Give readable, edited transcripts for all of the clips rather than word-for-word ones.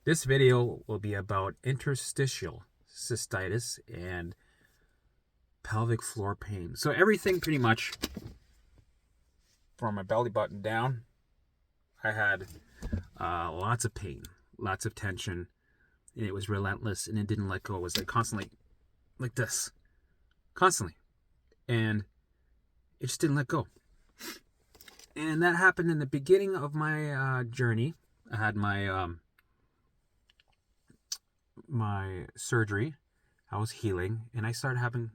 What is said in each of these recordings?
This video will be about interstitial cystitis and pelvic floor pain. So everything pretty much from my belly button down, I had lots of pain, lots of tension, and it was relentless and it didn't let go. It was like constantly like this, constantly. And it just didn't let go. And that happened in the beginning of my journey. I had my my surgery. I was healing, and I started having,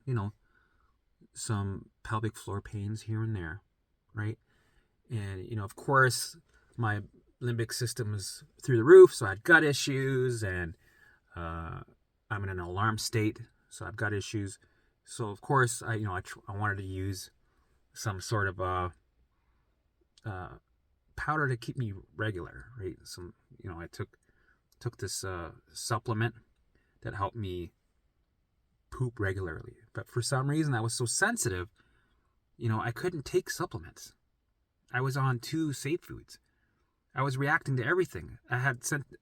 some pelvic floor pains here and there, right? And, of course, my limbic system was through the roof, so I had gut issues, and I'm in an alarm state, so I've got issues. So, of course, I wanted to use some sort of powder to keep me regular, right? I took this supplement that helped me poop regularly. But for some reason, I was so sensitive, I couldn't take supplements. I was on 2 safe foods. I was reacting to everything. I had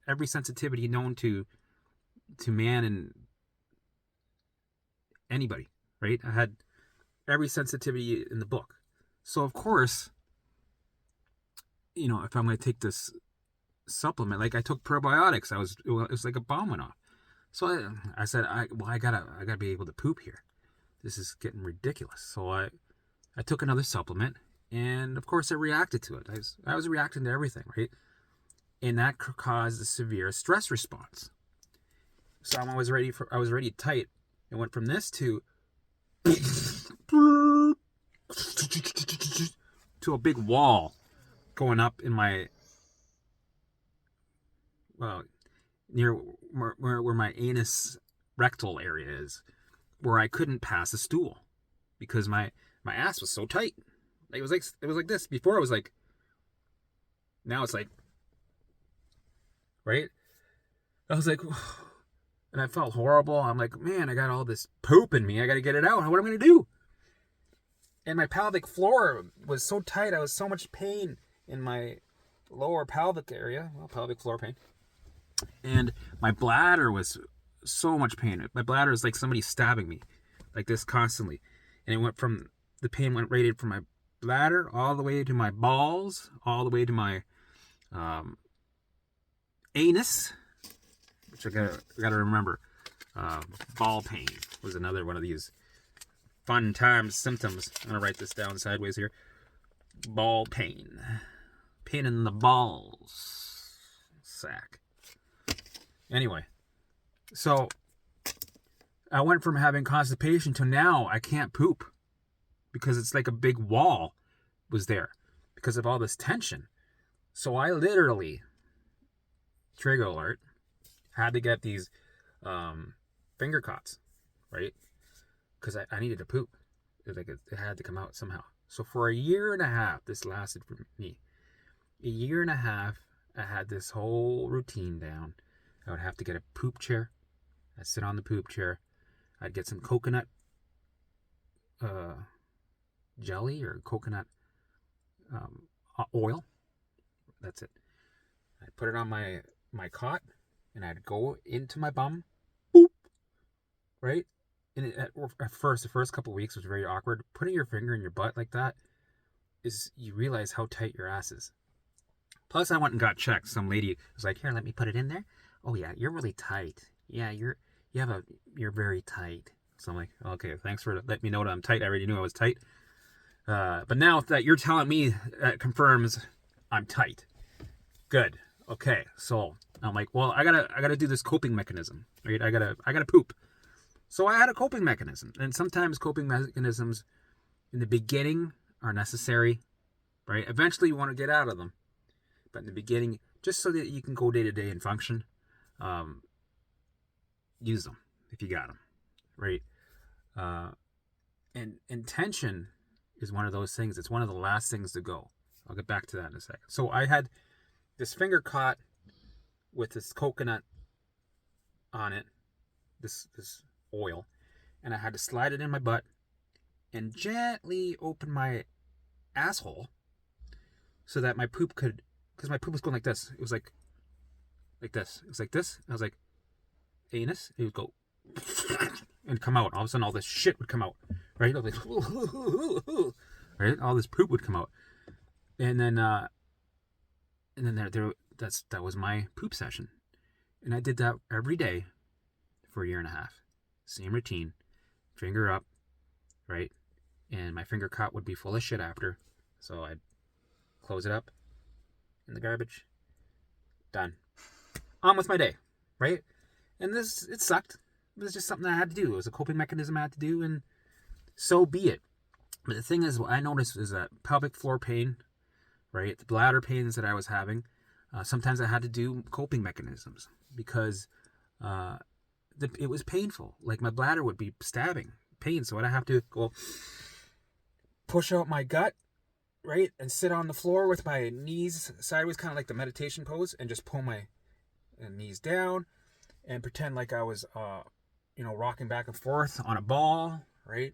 every sensitivity known to man and anybody, right? I had every sensitivity in the book. So, of course, if I'm going to take this supplement, like I took probiotics, it was like a bomb went off. So I said, I gotta be able to poop here. This is getting ridiculous. So I took another supplement, and of course I reacted to it. I was reacting to everything, right? And that caused a severe stress response. So I was already tight. It went from this to a big wall going up in my, near where my anus rectal area is, where I couldn't pass a stool because my ass was so tight. It was like this. Before it was like, now it's like, right? I was like, and I felt horrible. I'm like, man, I got all this poop in me. I got to get it out. What am I going to do? And my pelvic floor was so tight. I was so much pain in my lower pelvic area. Well, pelvic floor pain. And my bladder was so much pain. My bladder is like somebody stabbing me like this constantly. And the pain went radiated from my bladder all the way to my balls, all the way to my anus, which I gotta remember. Ball pain was another one of these fun times symptoms. I'm gonna write this down sideways here. Ball pain. Pain in the balls sack. Anyway, so I went from having constipation to now I can't poop because it's like a big wall was there because of all this tension. So I literally, trigger alert, had to get these finger cots, right? Because I needed to poop. It had to come out somehow. So for a year and a half, this lasted for me. A year and a half, I had this whole routine down. I would have to get a poop chair. I'd sit on the poop chair. I'd get some coconut jelly or coconut oil. That's it. I'd put it on my cot, and I'd go into my bum. Boop. Right? And the first couple of weeks was very awkward. Putting your finger in your butt like that you realize how tight your ass is. Plus, I went and got checked. Some lady was like, "Here, let me put it in there." "Oh yeah, you're really tight. Yeah, you're very tight." So I'm like, "Okay, thanks for letting me know that I'm tight. I already knew I was tight." But now that you're telling me, that confirms I'm tight. Good. Okay. So I'm like, well, I gotta do this coping mechanism, right? I gotta poop. So I had a coping mechanism, and sometimes coping mechanisms in the beginning are necessary, right? Eventually you want to get out of them. But in the beginning, just so that you can go day to day and function, use them if you got them, right? And tension is one of those things. It's one of the last things to go. I'll get back to that in a second. So I had this finger cot with this coconut on it, this oil, and I had to slide it in my butt and gently open my asshole so that my poop could, because my poop was going like this. It was like like this. It was like this. I was like, anus. It would go and come out. All of a sudden, all this shit would come out, right? I was like, right? All this poop would come out, and then that was my poop session, and I did that every day for a year and a half. Same routine, finger up, right? And my finger cut would be full of shit after, so I'd close it up in the garbage. Done. On with my day, right? And it sucked. It was just something I had to do. It was a coping mechanism I had to do, and so be it. But the thing is, what I noticed is that pelvic floor pain, right? The bladder pains that I was having, sometimes I had to do coping mechanisms because it was painful. Like my bladder would be stabbing pain, so I'd have to go push out my gut, right, and sit on the floor with my knees sideways, kind of like the meditation pose, and just pull my knees down and pretend like I was, rocking back and forth on a ball, right?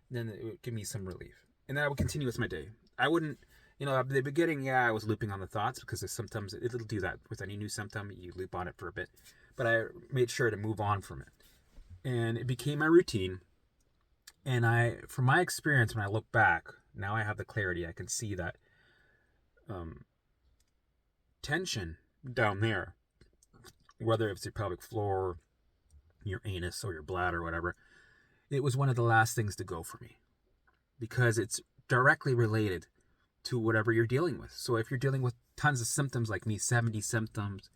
And then it would give me some relief, and then I would continue with my day. I wouldn't, at the beginning, I was looping on the thoughts because sometimes it'll do that with any new symptom. You loop on it for a bit, but I made sure to move on from it, and it became my routine. And from my experience, when I look back, now I have the clarity. I can see that tension down there, whether it's your pelvic floor, your anus, or your bladder, or whatever, it was one of the last things to go for me because it's directly related to whatever you're dealing with. So if you're dealing with tons of symptoms like me, 70 symptoms,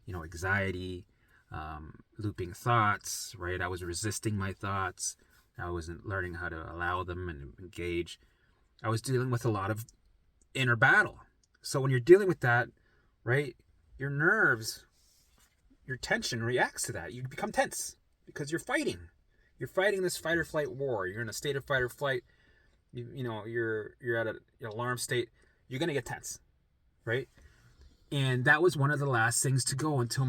anxiety, looping thoughts, right? I was resisting my thoughts. I wasn't learning how to allow them and engage. I was dealing with a lot of inner battle. So when you're dealing with that, right, your nerves, your tension reacts to that. You become tense because you're fighting. You're fighting this fight or flight war. You're in a state of fight or flight. You're at an alarm state. You're going to get tense, right? And that was one of the last things to go until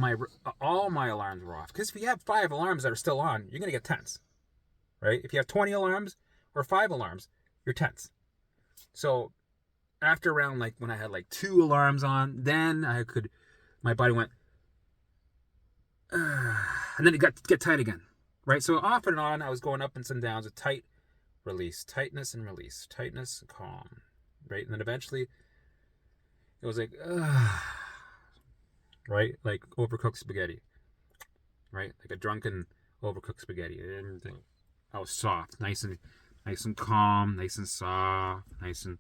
all my alarms were off. Because if you have 5 alarms that are still on, you're going to get tense. Right? If you have 20 alarms or 5 alarms, you're tense. So after around when I had 2 alarms on, then my body went, and then it got get tight again, right? So off and on, I was going up and some downs with tight, release, tightness and release, tightness, calm, right? And then eventually it was right? Like overcooked spaghetti, right? Like a drunken overcooked spaghetti. Everything. I was soft, nice and calm, nice and soft, nice and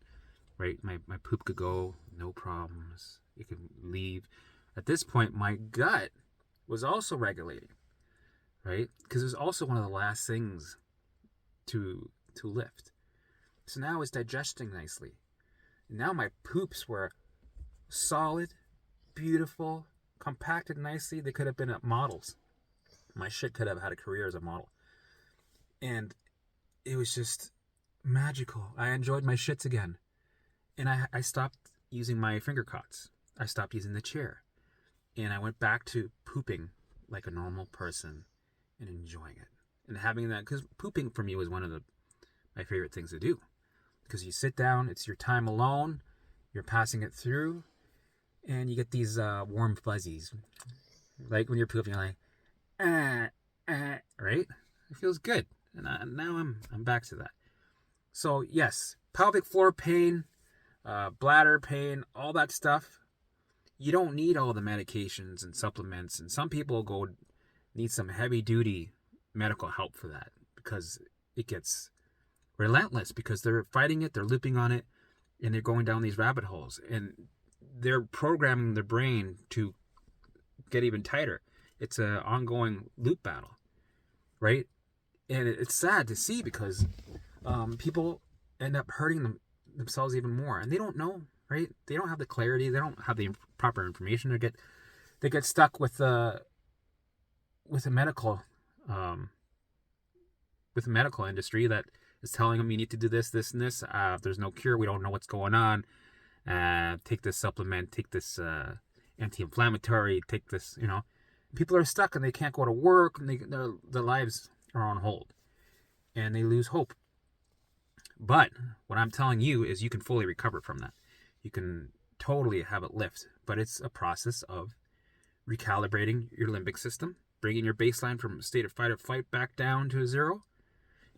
right. My poop could go, no problems. It could leave. At this point, my gut was also regulating, right? Because it was also one of the last things to lift. So now it's digesting nicely. And now my poops were solid, beautiful, compacted nicely. They could have been models. My shit could have had a career as a model. And it was just magical. I enjoyed my shits again. And I stopped using my finger cots. I stopped using the chair. And I went back to pooping like a normal person and enjoying it. And having that, because pooping for me was one of my favorite things to do. Because you sit down, it's your time alone, you're passing it through, and you get these warm fuzzies. Like when you're pooping, you're like, right? It feels good. And now I'm back to that. So yes, pelvic floor pain, bladder pain, all that stuff. You don't need all the medications and supplements. And some people need some heavy duty medical help for that because it gets relentless because they're fighting it, they're looping on it, and they're going down these rabbit holes. And they're programming their brain to get even tighter. It's an ongoing loop battle, right? And it's sad to see because people end up hurting themselves even more, and they don't know, right? They don't have the clarity. They don't have the proper information. They get stuck with the medical industry that is telling them you need to do this, this, and this. There's no cure. We don't know what's going on. Take this supplement. Take this anti-inflammatory. Take this. People are stuck and they can't go to work, and their lives are on hold, and they lose hope. But what I'm telling you is you can fully recover from that. You can totally have it lift, but it's a process of recalibrating your limbic system, bringing your baseline from a state of fight or flight back down to 0,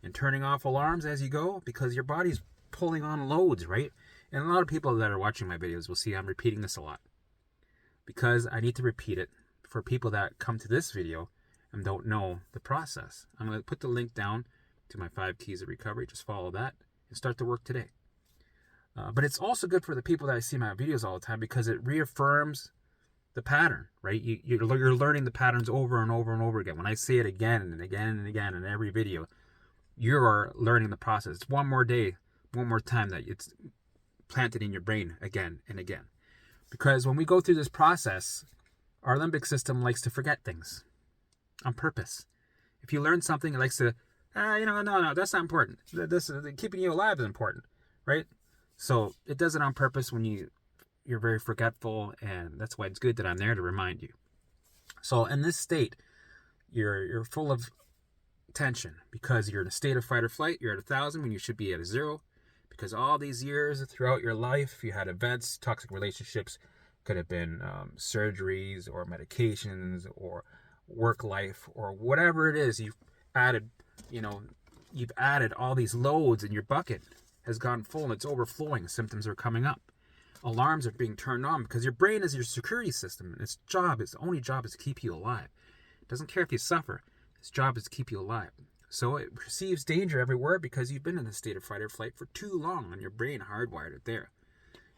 and turning off alarms as you go, because your body's pulling on loads, right? And a lot of people that are watching my videos will see I'm repeating this a lot, because I need to repeat it for people that come to this video and don't know the process. I'm going to put the link down to my 5 keys of recovery. Just follow that and start the work today. But it's also good for the people that I see my videos all the time, because it reaffirms the pattern, right? You're learning the patterns over and over and over again. When I say it again and again and again in every video, you're learning the process. It's one more day, one more time that it's planted in your brain again and again. Because when we go through this process, our limbic system likes to forget things on purpose. If you learn something, it likes to, no, that's not important. This keeping you alive is important, right? So it does it on purpose when you're very forgetful, and that's why it's good that I'm there to remind you. So in this state, you're full of tension because you're in a state of fight or flight. You're at 1,000 when you should be at a 0, because all these years throughout your life, you had events, toxic relationships, could have been surgeries or medications or work life or whatever it is. You've added all these loads, and your bucket has gone full and it's overflowing. Symptoms are coming up. Alarms are being turned on because your brain is your security system, and its only job is to keep you alive. It doesn't care if you suffer. Its job is to keep you alive. So it perceives danger everywhere because you've been in a state of fight or flight for too long, and your brain hardwired it there.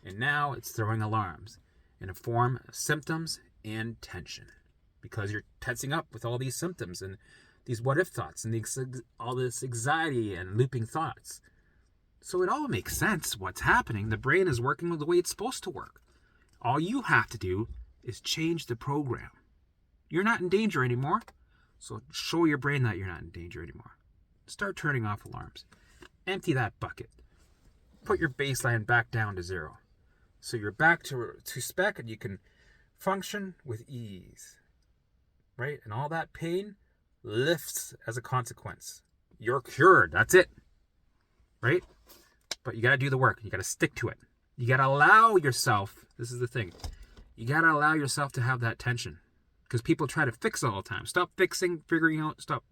And now it's throwing alarms in a form of symptoms and tension, because you're tensing up with all these symptoms and these what-if thoughts and all this anxiety and looping thoughts. So it all makes sense what's happening. The brain is working the way it's supposed to work. All you have to do is change the program. You're not in danger anymore, so show your brain that you're not in danger anymore. Start turning off alarms. Empty that bucket. Put your baseline back down to 0. So you're back to spec, and you can function with ease, right? And all that pain lifts as a consequence. You're cured. That's it, right? But you got to do the work. You got to stick to it. You got to allow yourself, this is the thing, you got to allow yourself to have that tension, because people try to fix all the time. Stop fixing, figuring out, stop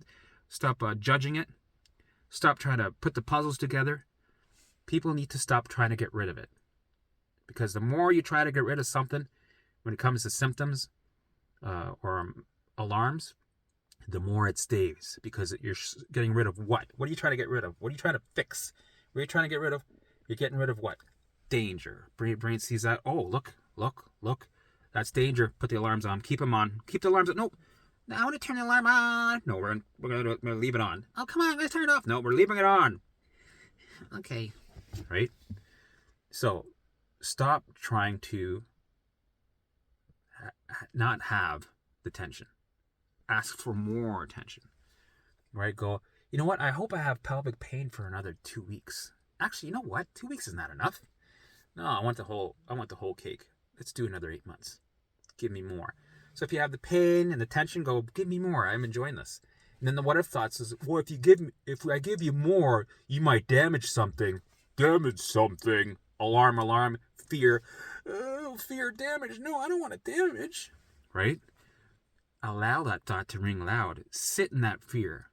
judging it. Stop trying to put the puzzles together. People need to stop trying to get rid of it, because the more you try to get rid of something when it comes to symptoms or alarms, the more it stays, because you're getting rid of what? What are you trying to get rid of? What are you trying to fix? What are you trying to get rid of? You're getting rid of what? Danger. Brain sees that. Oh, look. That's danger. Put the alarms on. Keep them on. Keep the alarms on. Nope. Now I want to turn the alarm on. No, we're going to leave it on. Oh, come on. Let's turn it off. No, we're leaving it on. Okay. Right? So stop trying to not have the tension. Ask for more attention. Right? Go, you know what? I hope I have pelvic pain for another 2 weeks. Actually, you know what? 2 weeks is not enough. No, I want the whole cake. Let's do another 8 months. Give me more. So if you have the pain and the tension, go, give me more. I'm enjoying this. And then the what if thoughts is, well, if I give you more, you might damage something. Damage something. Alarm, fear. Oh, fear, damage. No, I don't want to damage. Right? Allow that thought to ring loud. Sit in that fear.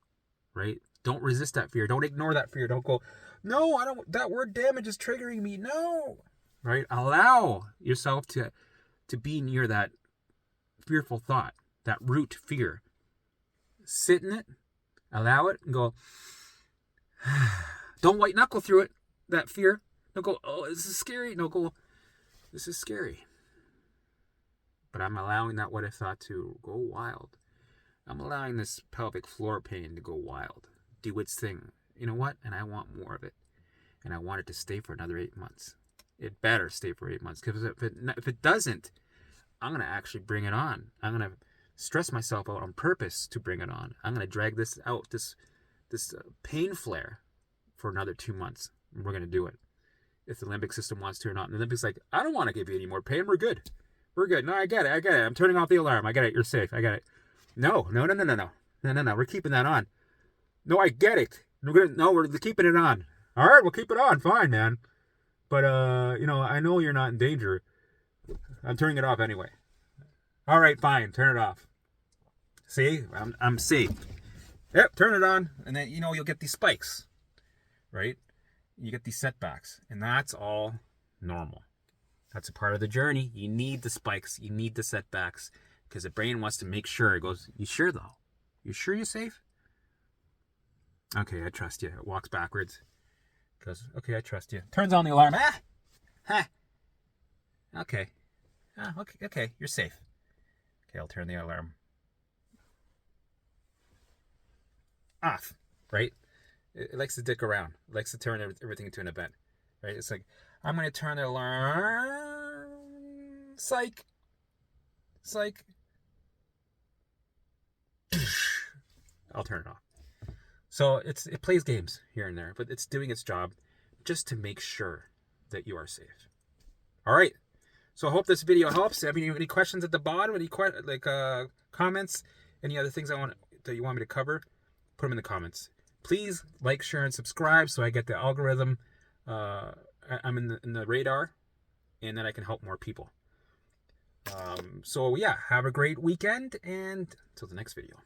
Right? Don't resist that fear. Don't ignore that fear. Don't go, no, I don't. That word damage is triggering me. No. Right? Allow yourself to be near that fearful thought, that root fear. Sit in it, allow it, and go, don't white knuckle through it, that fear. Don't go, oh, this is scary. No, go, this is scary. But I'm allowing that what if thought to go wild. I'm allowing this pelvic floor pain to go wild. Do its thing. You know what? And I want more of it. And I want it to stay for another 8 months. It better stay for 8 months. Because if it doesn't, I'm going to actually bring it on. I'm going to stress myself out on purpose to bring it on. I'm going to drag this out, this pain flare, for another 2 months. And we're going to do it. If the limbic system wants to or not. And the limbic's like, I don't want to give you any more pain. We're good. No, I get it. I'm turning off the alarm. I get it. You're safe. I get it. No. We're keeping that on. No, I get it. We're keeping it on. All right, we'll keep it on. Fine, man. But, I know you're not in danger. I'm turning it off anyway. All right, fine. Turn it off. See, I'm safe. Yep, turn it on, and then you'll get these spikes, right? You get these setbacks, and that's all normal. That's a part of the journey. You need the spikes, you need the setbacks, because the brain wants to make sure. It goes, you sure though? You sure you're safe? Okay, I trust you. It walks backwards. Goes, okay, I trust you. Turns on the alarm. Okay. Okay, you're safe. Okay, I'll turn the alarm off, right? It likes to dick around. It likes to turn everything into an event, right? It's like, I'm going to turn the alarm. Psych. I'll turn it off. So it plays games here and there, but it's doing its job just to make sure that you are safe. All right. So I hope this video helps. Have you any questions at the bottom? Any comments? Any other things that you want me to cover? Put them in the comments. Please like, share, and subscribe so I get the algorithm. I'm in the radar, and then I can help more people. So yeah, have a great weekend, and till the next video.